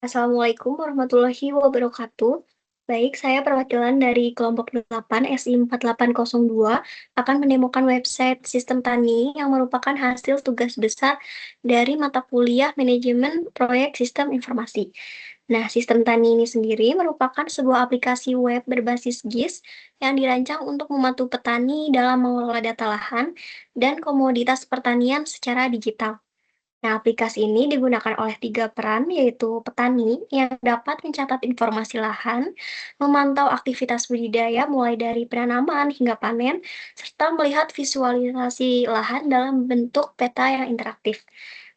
Assalamualaikum warahmatullahi wabarakatuh. Baik, saya perwakilan dari kelompok 8 SI 4802 akan menemukan website Sistem Tani yang merupakan hasil tugas besar dari mata kuliah Manajemen Proyek Sistem Informasi. Nah, Sistem Tani ini sendiri merupakan sebuah aplikasi web berbasis GIS yang dirancang untuk membantu petani dalam mengelola data lahan dan komoditas pertanian secara digital. Nah, aplikasi ini digunakan oleh 3 peran, yaitu petani yang dapat mencatat informasi lahan, memantau aktivitas budidaya mulai dari penanaman hingga panen, serta melihat visualisasi lahan dalam bentuk peta yang interaktif.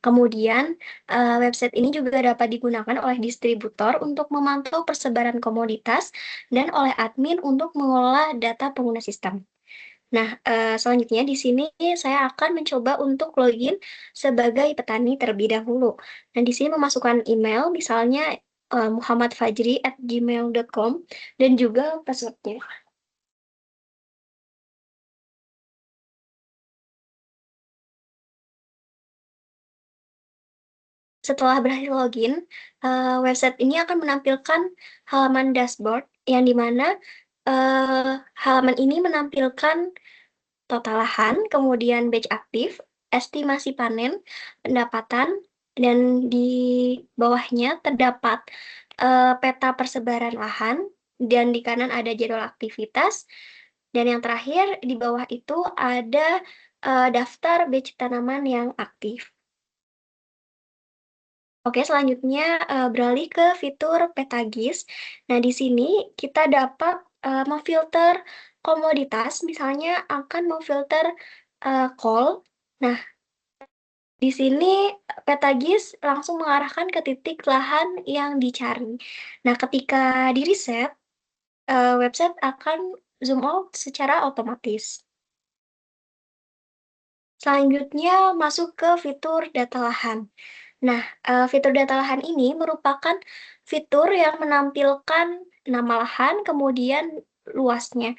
Kemudian, website ini juga dapat digunakan oleh distributor untuk memantau persebaran komoditas dan oleh admin untuk mengelola data pengguna sistem. Nah, selanjutnya di sini saya akan mencoba untuk login sebagai petani terlebih dahulu. Nah, di sini memasukkan email, misalnya muhammadfajri@gmail.com dan juga passwordnya. Setelah berhasil login, website ini akan menampilkan halaman dashboard yang dimana halaman ini menampilkan total lahan, kemudian batch aktif, estimasi panen, pendapatan, dan di bawahnya terdapat peta persebaran lahan, dan di kanan ada jadwal aktivitas, dan yang terakhir di bawah itu ada daftar batch tanaman yang aktif. Oke, selanjutnya beralih ke fitur peta GIS. Nah, di sini kita dapat memfilter komoditas, misalnya akan memfilter kol. Nah, di sini peta GIS langsung mengarahkan ke titik lahan yang dicari. Nah, ketika di-reset, website akan zoom out secara otomatis. Selanjutnya masuk ke fitur data lahan. Nah, fitur data lahan ini merupakan fitur yang menampilkan nama lahan, kemudian luasnya.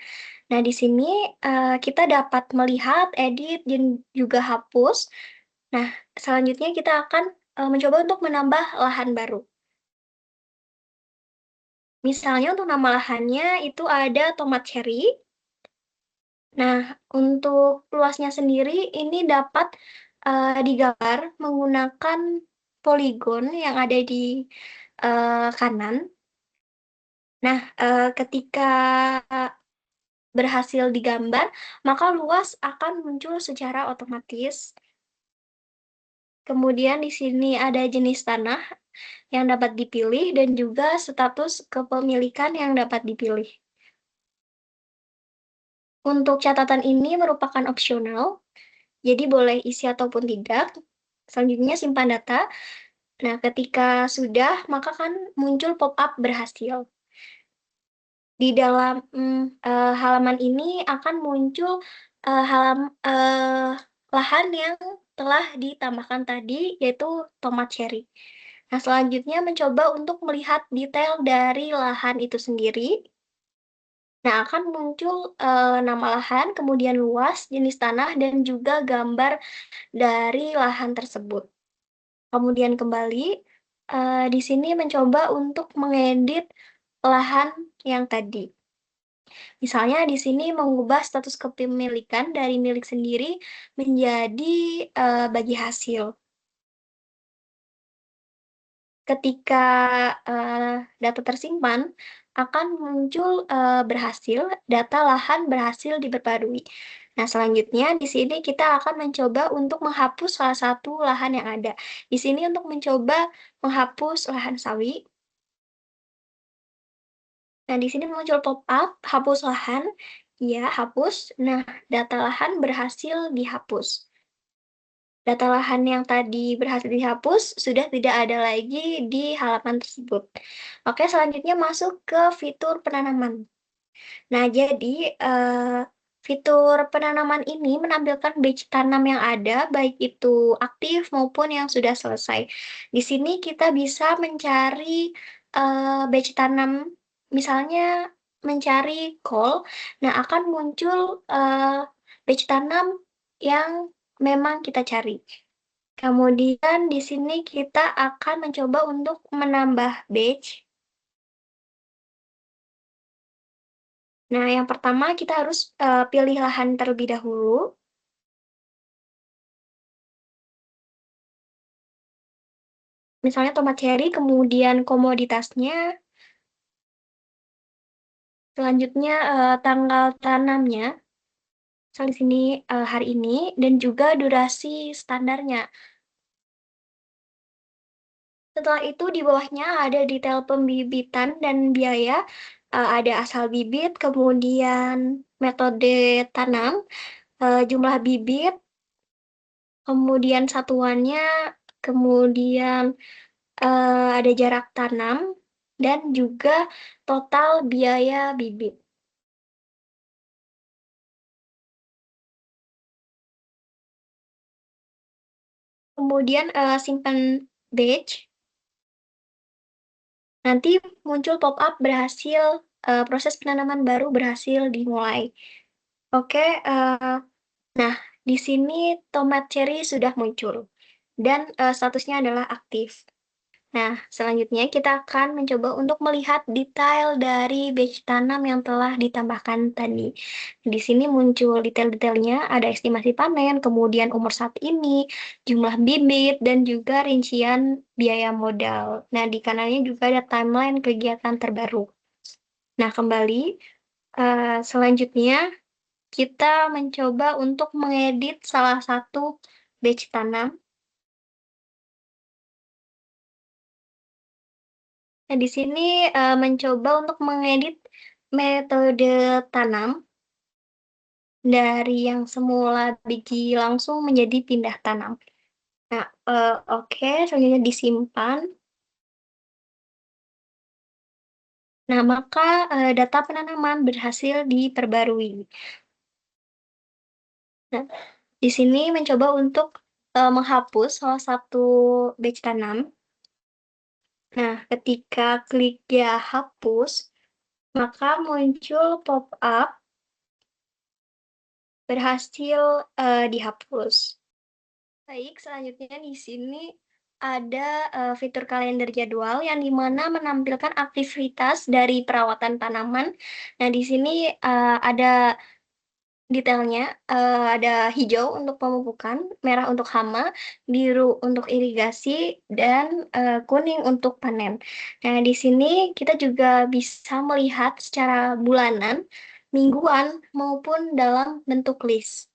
Nah, di sini kita dapat melihat, edit, dan juga hapus. Nah, selanjutnya kita akan mencoba untuk menambah lahan baru. Misalnya untuk nama lahannya itu ada tomat cherry. Nah, untuk luasnya sendiri ini dapat digambar menggunakan poligon yang ada di kanan. Nah, ketika berhasil digambar, maka luas akan muncul secara otomatis. Kemudian di sini ada jenis tanah yang dapat dipilih dan juga status kepemilikan yang dapat dipilih. Untuk catatan ini merupakan opsional, jadi boleh isi ataupun tidak. Selanjutnya simpan data. Nah, ketika sudah, maka kan muncul pop-up berhasil. Di dalam halaman ini akan muncul lahan yang telah ditambahkan tadi, yaitu tomat cherry. Nah, selanjutnya mencoba untuk melihat detail dari lahan itu sendiri. Nah, akan muncul nama lahan, kemudian luas, jenis tanah, dan juga gambar dari lahan tersebut. Kemudian kembali, di sini mencoba untuk mengedit lahan yang tadi. Misalnya di sini mengubah status kepemilikan dari milik sendiri menjadi bagi hasil. Ketika data tersimpan, akan muncul berhasil, data lahan berhasil diperbarui. Nah, selanjutnya di sini kita akan mencoba untuk menghapus salah satu lahan yang ada. Di sini untuk mencoba menghapus lahan sawi. Nah, di sini muncul pop-up, hapus lahan. Ya, hapus. Nah, data lahan berhasil dihapus. Data lahan yang tadi berhasil dihapus sudah tidak ada lagi di halaman tersebut. Oke, selanjutnya masuk ke fitur penanaman. Nah, jadi fitur penanaman ini menampilkan batch tanam yang ada, baik itu aktif maupun yang sudah selesai. Di sini kita bisa mencari batch tanam, misalnya mencari kol. Nah, akan muncul batch tanam yang memang kita cari. Kemudian di sini kita akan mencoba untuk menambah batch. Nah, yang pertama kita harus pilih lahan terlebih dahulu. Misalnya tomat cherry, kemudian komoditasnya, selanjutnya tanggal tanamnya, misalnya di sini hari ini, dan juga durasi standarnya. Setelah itu di bawahnya ada detail pembibitan dan biaya, ada asal bibit, kemudian metode tanam, jumlah bibit, kemudian satuannya, kemudian ada jarak tanam, dan juga total biaya bibit. Kemudian simpan batch, nanti muncul pop-up berhasil, proses penanaman baru berhasil dimulai. Oke, nah di sini tomat cherry sudah muncul dan statusnya adalah aktif. Nah, selanjutnya kita akan mencoba untuk melihat detail dari batch tanam yang telah ditambahkan tadi. Di sini muncul detail-detailnya, ada estimasi panen, kemudian umur saat ini, jumlah bibit, dan juga rincian biaya modal. Nah, di kanannya juga ada timeline kegiatan terbaru. Nah, kembali, selanjutnya kita mencoba untuk mengedit salah satu batch tanam. Nah, di sini mencoba untuk mengedit metode tanam dari yang semula biji langsung menjadi pindah tanam. Nah, oke, selanjutnya disimpan. Nah, maka data penanaman berhasil diperbarui. Nah, di sini mencoba untuk menghapus salah satu batch tanam. Nah, ketika klik ya hapus, maka muncul pop-up berhasil dihapus. Baik, selanjutnya di sini ada fitur kalender jadwal yang dimana menampilkan aktivitas dari perawatan tanaman. Nah, di sini ada detailnya, ada hijau untuk pemupukan, merah untuk hama, biru untuk irigasi, dan kuning untuk panen. Nah, di sini kita juga bisa melihat secara bulanan, mingguan, maupun dalam bentuk list.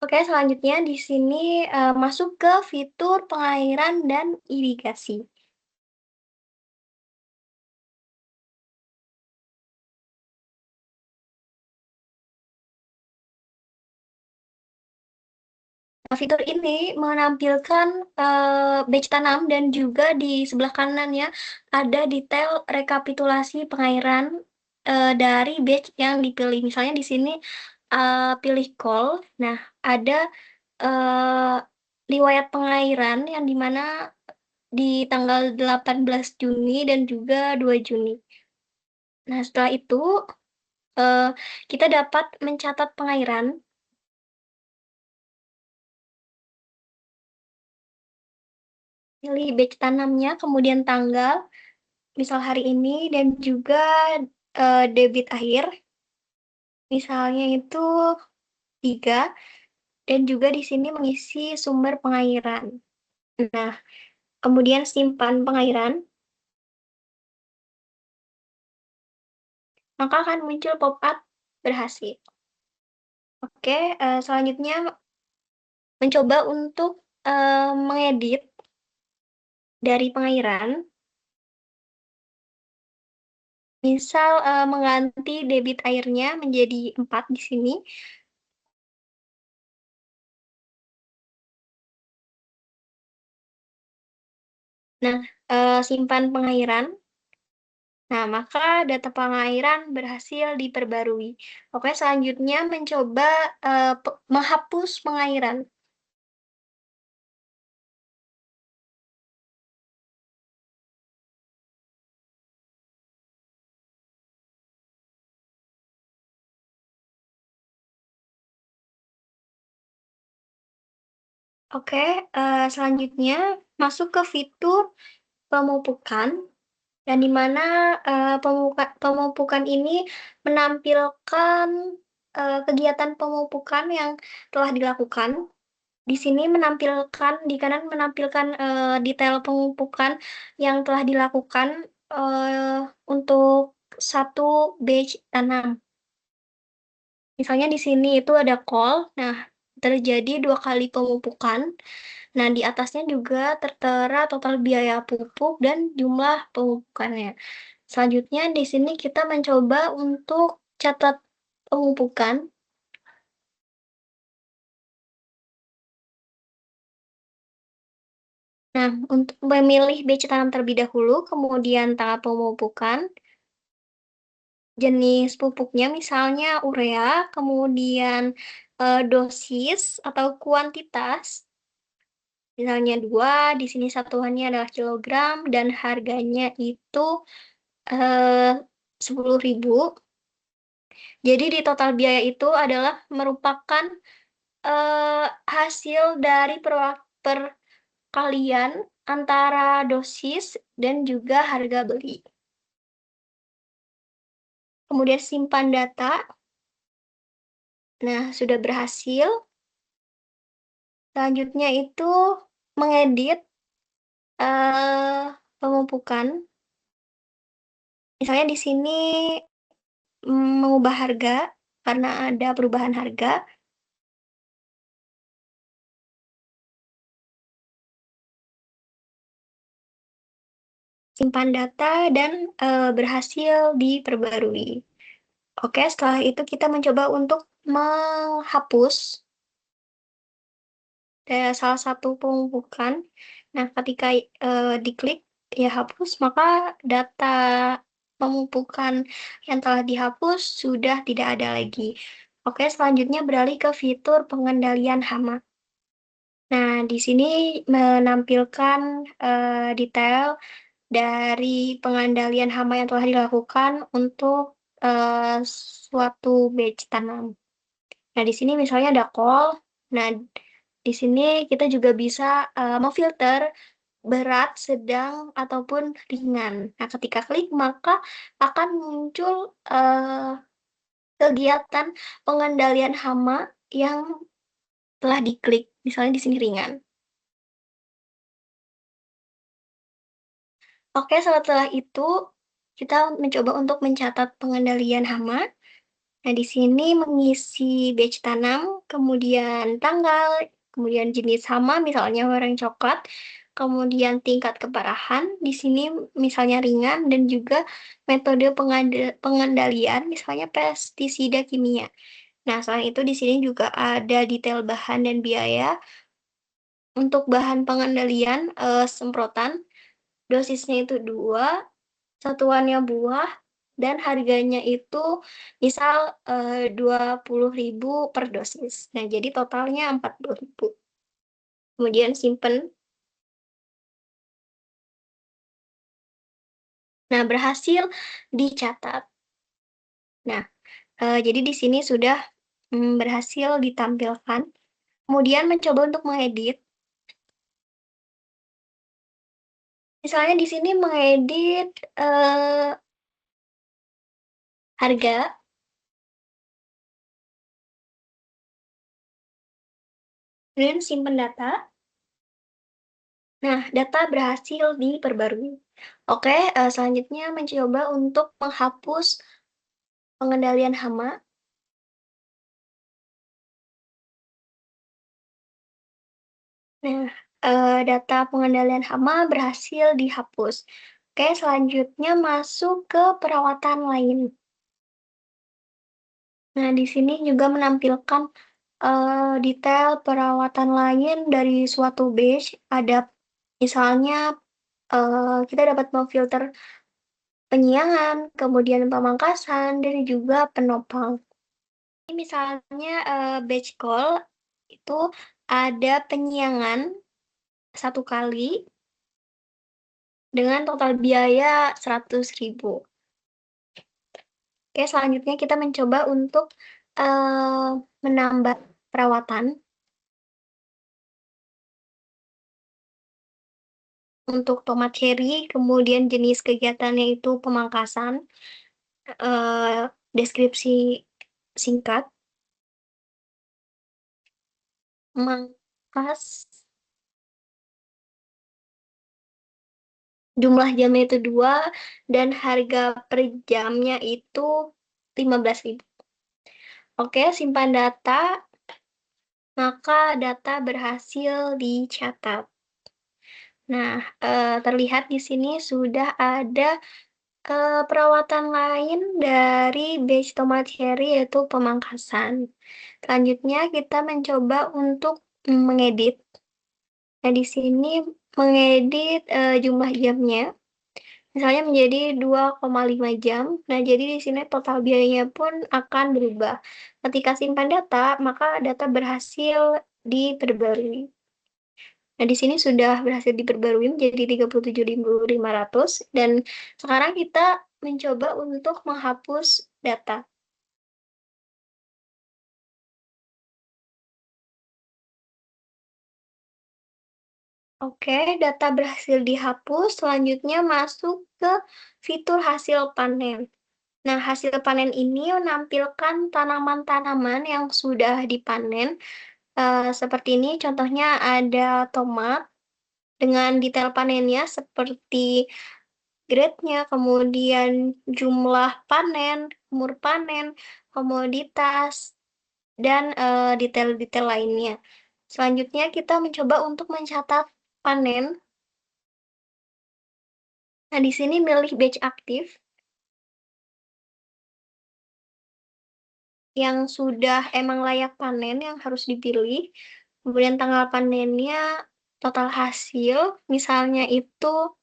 Oke, selanjutnya di sini masuk ke fitur pengairan dan irigasi. Nah, fitur ini menampilkan batch tanam dan juga di sebelah kanannya ada detail rekapitulasi pengairan dari batch yang dipilih. Misalnya di sini pilih call. Nah, ada eh, riwayat pengairan yang dimana di tanggal 18 Juni dan juga 2 Juni. Nah, setelah itu eh, kita dapat mencatat pengairan, pilih batch tanamnya, kemudian tanggal, misal hari ini, dan juga debit akhir, misalnya itu 3, dan juga di sini mengisi sumber pengairan. Nah, kemudian simpan pengairan, maka akan muncul pop-up berhasil. Oke, selanjutnya mencoba untuk mengedit dari pengairan. Misal mengganti debit airnya menjadi 4 di sini. Nah, simpan pengairan. Nah, maka data pengairan berhasil diperbarui. Oke, selanjutnya mencoba menghapus pengairan. Oke, selanjutnya masuk ke fitur pemupukan, dan di mana pemupukan ini menampilkan kegiatan pemupukan yang telah dilakukan. Di sini menampilkan, di kanan menampilkan detail pemupukan yang telah dilakukan untuk satu batch tanam. Misalnya di sini itu ada call, nah terjadi 2 kali pemupukan. Nah, di atasnya juga tertera total biaya pupuk dan jumlah pemupukannya. Selanjutnya di sini kita mencoba untuk catat pemupukan. Nah, untuk memilih batch tanam terlebih dahulu, kemudian tanggal pemupukan, jenis pupuknya misalnya urea, kemudian dosis atau kuantitas, misalnya 2, di sini satuannya adalah kilogram, dan harganya itu 10.000. Jadi di total biaya itu adalah merupakan hasil dari perkalian antara dosis dan juga harga beli. Kemudian simpan data. Nah, sudah berhasil. Selanjutnya itu mengedit pemupukan. Misalnya di sini mengubah harga karena ada perubahan harga. Simpan data dan berhasil diperbarui. Oke, setelah itu kita mencoba untuk menghapus salah satu pemupukan. Nah, ketika diklik ya hapus, maka data pemupukan yang telah dihapus sudah tidak ada lagi. Oke, selanjutnya beralih ke fitur pengendalian hama. Nah, di sini menampilkan detail dari pengendalian hama yang telah dilakukan untuk suatu batch tanam. Nah, di sini misalnya ada call. Nah, di sini kita juga bisa memfilter berat, sedang, ataupun ringan. Nah, ketika klik, maka akan muncul kegiatan pengendalian hama yang telah diklik. Misalnya di sini ringan. Oke, setelah itu kita mencoba untuk mencatat pengendalian hama. Nah, di sini mengisi batch tanam, kemudian tanggal, kemudian jenis hama, misalnya warna coklat, kemudian tingkat keparahan, di sini misalnya ringan, dan juga metode pengendalian, misalnya pestisida kimia. Nah, selain itu di sini juga ada detail bahan dan biaya. Untuk bahan pengendalian semprotan, dosisnya itu 2, satuannya buah, dan harganya itu misal 20.000 per dosis. Nah, jadi totalnya 40.000. Kemudian simpen. Nah, berhasil dicatat. Nah, jadi di sini sudah berhasil ditampilkan. Kemudian mencoba untuk mengedit. Misalnya di sini mengedit harga. Kemudian simpen data. Nah, data berhasil diperbarui. Oke, selanjutnya mencoba untuk menghapus pengendalian hama. Nah, data pengendalian hama berhasil dihapus. Oke, selanjutnya masuk ke perawatan lain. Nah, di sini juga menampilkan detail perawatan lain dari suatu batch. Ada misalnya kita dapat memfilter penyiangan, kemudian pemangkasan, dan juga penopang. Ini misalnya batch call itu ada penyiangan 1 kali dengan total biaya 100.000. Oke, selanjutnya kita mencoba untuk menambah perawatan. untuk tomat cherry, kemudian jenis kegiatannya itu pemangkasan, deskripsi singkat, mangkas, jumlah jamnya itu 2, dan harga per jamnya itu 15.000. Oke, simpan data, maka data berhasil dicatat. Nah, terlihat di sini sudah ada perawatan lain dari batch tomat cherry, yaitu pemangkasan. Selanjutnya kita mencoba untuk mengedit. Nah, di sini mengedit jumlah jamnya, misalnya menjadi 2,5 jam. Nah, jadi di sini total biayanya pun akan berubah. Ketika simpan data, maka data berhasil diperbarui. Nah, di sini sudah berhasil diperbarui menjadi 37.500, dan sekarang kita mencoba untuk menghapus data. Oke, data berhasil dihapus. Selanjutnya masuk ke fitur hasil panen. Nah, hasil panen ini menampilkan tanaman-tanaman yang sudah dipanen. Seperti ini, contohnya ada tomat dengan detail panennya seperti grade-nya, kemudian jumlah panen, umur panen, komoditas, dan detail-detail lainnya. Selanjutnya kita mencoba untuk mencatat panen. Nah, di sini milih batch aktif yang sudah emang layak panen yang harus dipilih. Kemudian tanggal panennya, total hasil, misalnya itu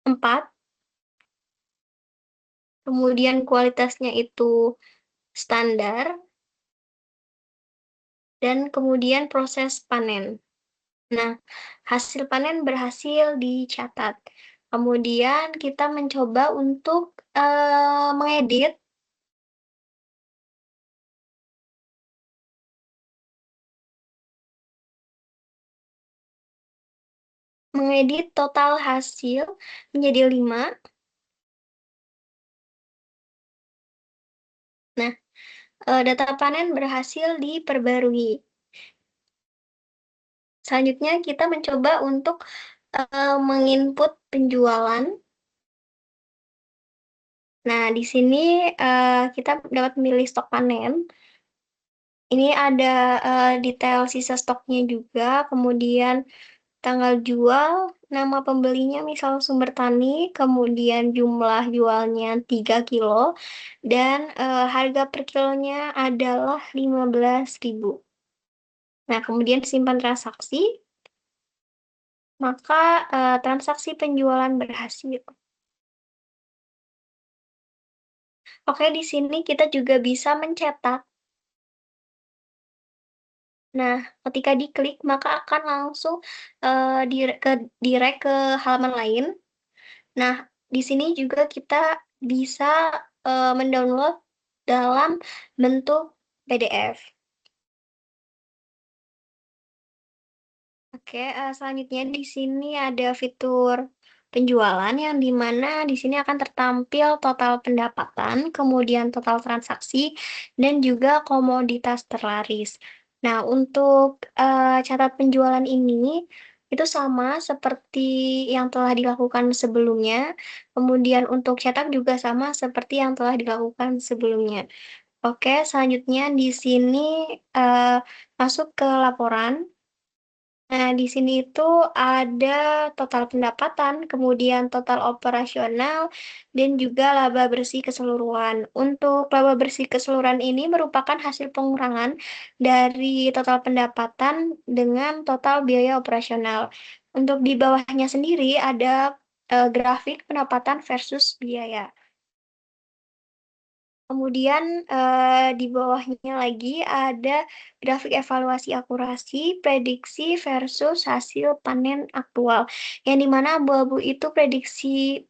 4, kemudian kualitasnya itu standar, dan kemudian proses panen. Nah, hasil panen berhasil dicatat. Kemudian kita mencoba untuk mengedit. Mengedit total hasil menjadi 5. Nah, data panen berhasil diperbarui. Selanjutnya kita mencoba untuk menginput penjualan. Nah, di sini kita dapat memilih stok panen. Ini ada detail sisa stoknya juga, kemudian tanggal jual, nama pembelinya misal Sumber Tani, kemudian jumlah jualnya 3 kilo, dan harga per kilonya adalah 15.000. Nah, kemudian simpan transaksi, maka transaksi penjualan berhasil. Oke, di sini kita juga bisa mencetak. Nah, ketika diklik, maka akan langsung direct ke halaman lain. Nah, di sini juga kita bisa mendownload dalam bentuk PDF. Oke, selanjutnya di sini ada fitur penjualan yang dimana di sini akan tertampil total pendapatan, kemudian total transaksi, dan juga komoditas terlaris. Nah, untuk catat penjualan ini itu sama seperti yang telah dilakukan sebelumnya. Kemudian untuk cetak juga sama seperti yang telah dilakukan sebelumnya. Oke, selanjutnya di sini eh, masuk ke laporan. Nah, di sini itu ada total pendapatan, kemudian total operasional, dan juga laba bersih keseluruhan. Untuk laba bersih keseluruhan ini merupakan hasil pengurangan dari total pendapatan dengan total biaya operasional. Untuk di bawahnya sendiri ada grafik pendapatan versus biaya. Kemudian di bawahnya lagi ada grafik evaluasi akurasi, prediksi versus hasil panen aktual. Yang dimana abu-abu itu prediksi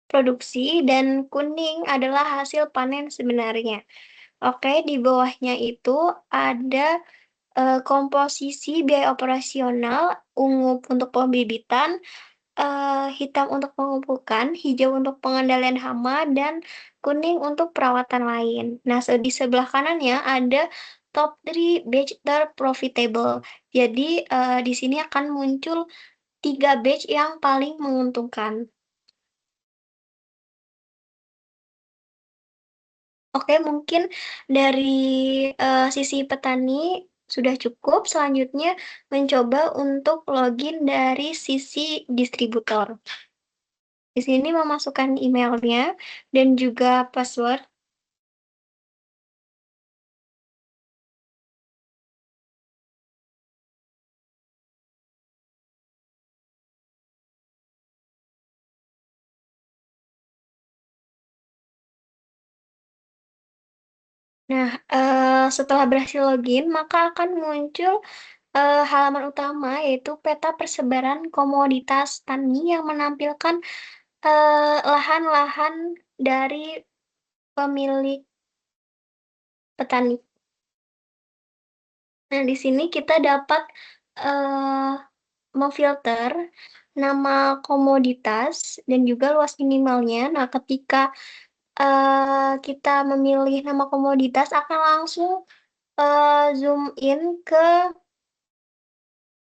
produksi dan kuning adalah hasil panen sebenarnya. Oke, di bawahnya itu ada komposisi biaya operasional, ungu untuk pembibitan, hitam untuk mengumpulkan, hijau untuk pengendalian hama, dan kuning untuk perawatan lain. Nah, di sebelah kanannya ada top 3 batch terprofitable. Jadi, di sini akan muncul 3 batch yang paling menguntungkan. Oke, mungkin dari sisi petani sudah cukup. Selanjutnya, mencoba untuk login dari sisi distributor. Di sini memasukkan emailnya dan juga password. Nah, setelah berhasil login, maka akan muncul halaman utama, yaitu peta persebaran komoditas tani yang menampilkan lahan-lahan dari pemilik petani. Nah, di sini kita dapat uh, memfilter nama komoditas dan juga luas minimalnya. Nah, ketika kita memilih nama komoditas, akan langsung zoom in ke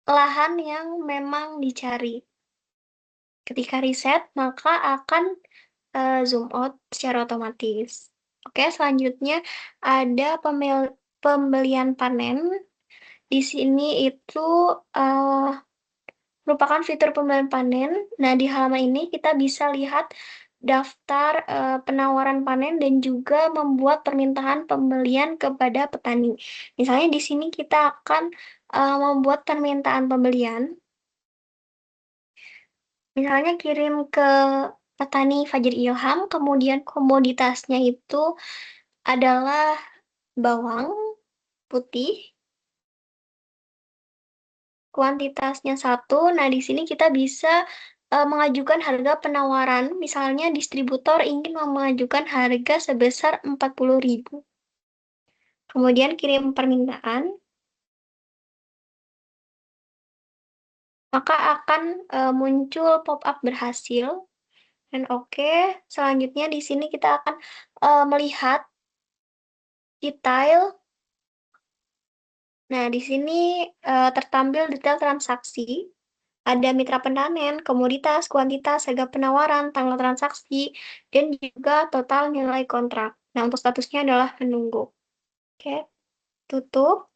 lahan yang memang dicari. Ketika riset, maka akan zoom out secara otomatis. Oke, selanjutnya ada pembelian panen. Di sini itu merupakan fitur pembelian panen. Nah, di halaman ini kita bisa lihat daftar penawaran panen dan juga membuat permintaan pembelian kepada petani. Misalnya di sini kita akan membuat permintaan pembelian. Misalnya kirim ke petani Fajri Ilham, kemudian komoditasnya itu adalah bawang putih, kuantitasnya 1. Nah, di sini kita bisa mengajukan harga penawaran. Misalnya distributor ingin mengajukan harga sebesar 40.000. Kemudian kirim permintaan, maka akan muncul pop-up berhasil. Dan oke, selanjutnya di sini kita akan melihat detail. Nah, di sini tertampil detail transaksi. Ada mitra pendanen, komoditas, kuantitas, harga penawaran, tanggal transaksi, dan juga total nilai kontrak. Nah, untuk statusnya adalah menunggu. Oke, tutup.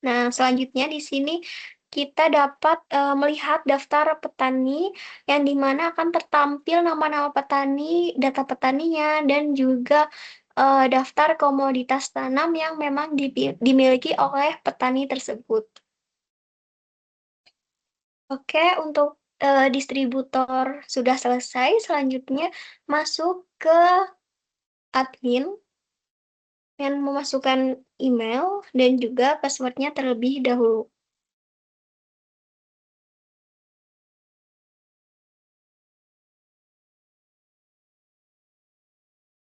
Nah, selanjutnya di sini kita dapat melihat daftar petani yang dimana akan tertampil nama-nama petani, data petaninya, dan juga daftar komoditas tanam yang memang dimiliki oleh petani tersebut. Oke, untuk distributor sudah selesai. Selanjutnya masuk ke admin yang memasukkan email dan juga passwordnya terlebih dahulu.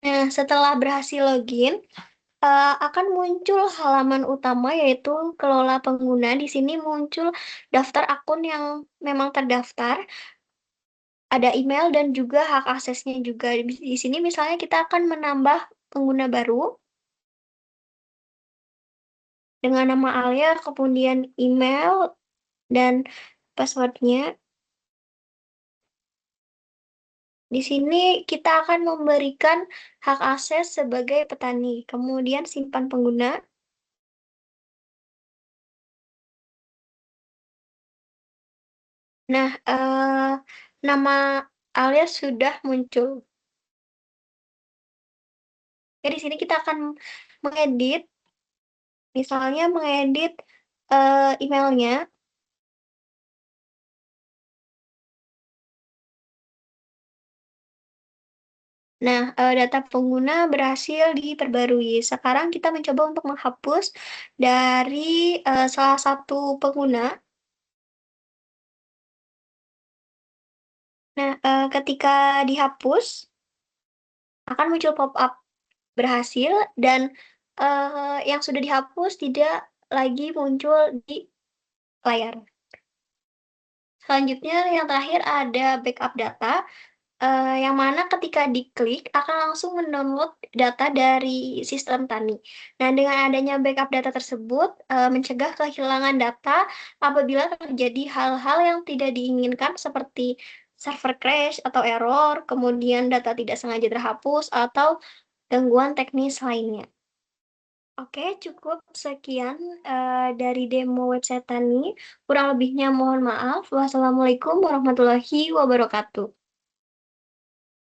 Nah, setelah berhasil login, akan muncul halaman utama yaitu kelola pengguna. Di sini muncul daftar akun yang memang terdaftar, ada email dan juga hak aksesnya juga. Di sini misalnya kita akan menambah pengguna baru dengan nama alia, kemudian email, dan passwordnya. Di sini kita akan memberikan hak akses sebagai petani, kemudian simpan pengguna. Nah, nama alias sudah muncul. Jadi di sini kita akan mengedit, misalnya mengedit emailnya. Nah, data pengguna berhasil diperbarui. Sekarang kita mencoba untuk menghapus dari salah satu pengguna. Nah, ketika dihapus, akan muncul pop-up berhasil dan yang sudah dihapus tidak lagi muncul di layar. Selanjutnya yang terakhir ada backup data, yang mana ketika diklik akan langsung mendownload data dari sistem Tani. Nah, dengan adanya backup data tersebut, mencegah kehilangan data apabila terjadi hal-hal yang tidak diinginkan seperti server crash atau error, kemudian data tidak sengaja terhapus, atau gangguan teknis lainnya. Oke, cukup sekian, dari demo website Tani. Kurang lebihnya mohon maaf. Wassalamualaikum warahmatullahi wabarakatuh.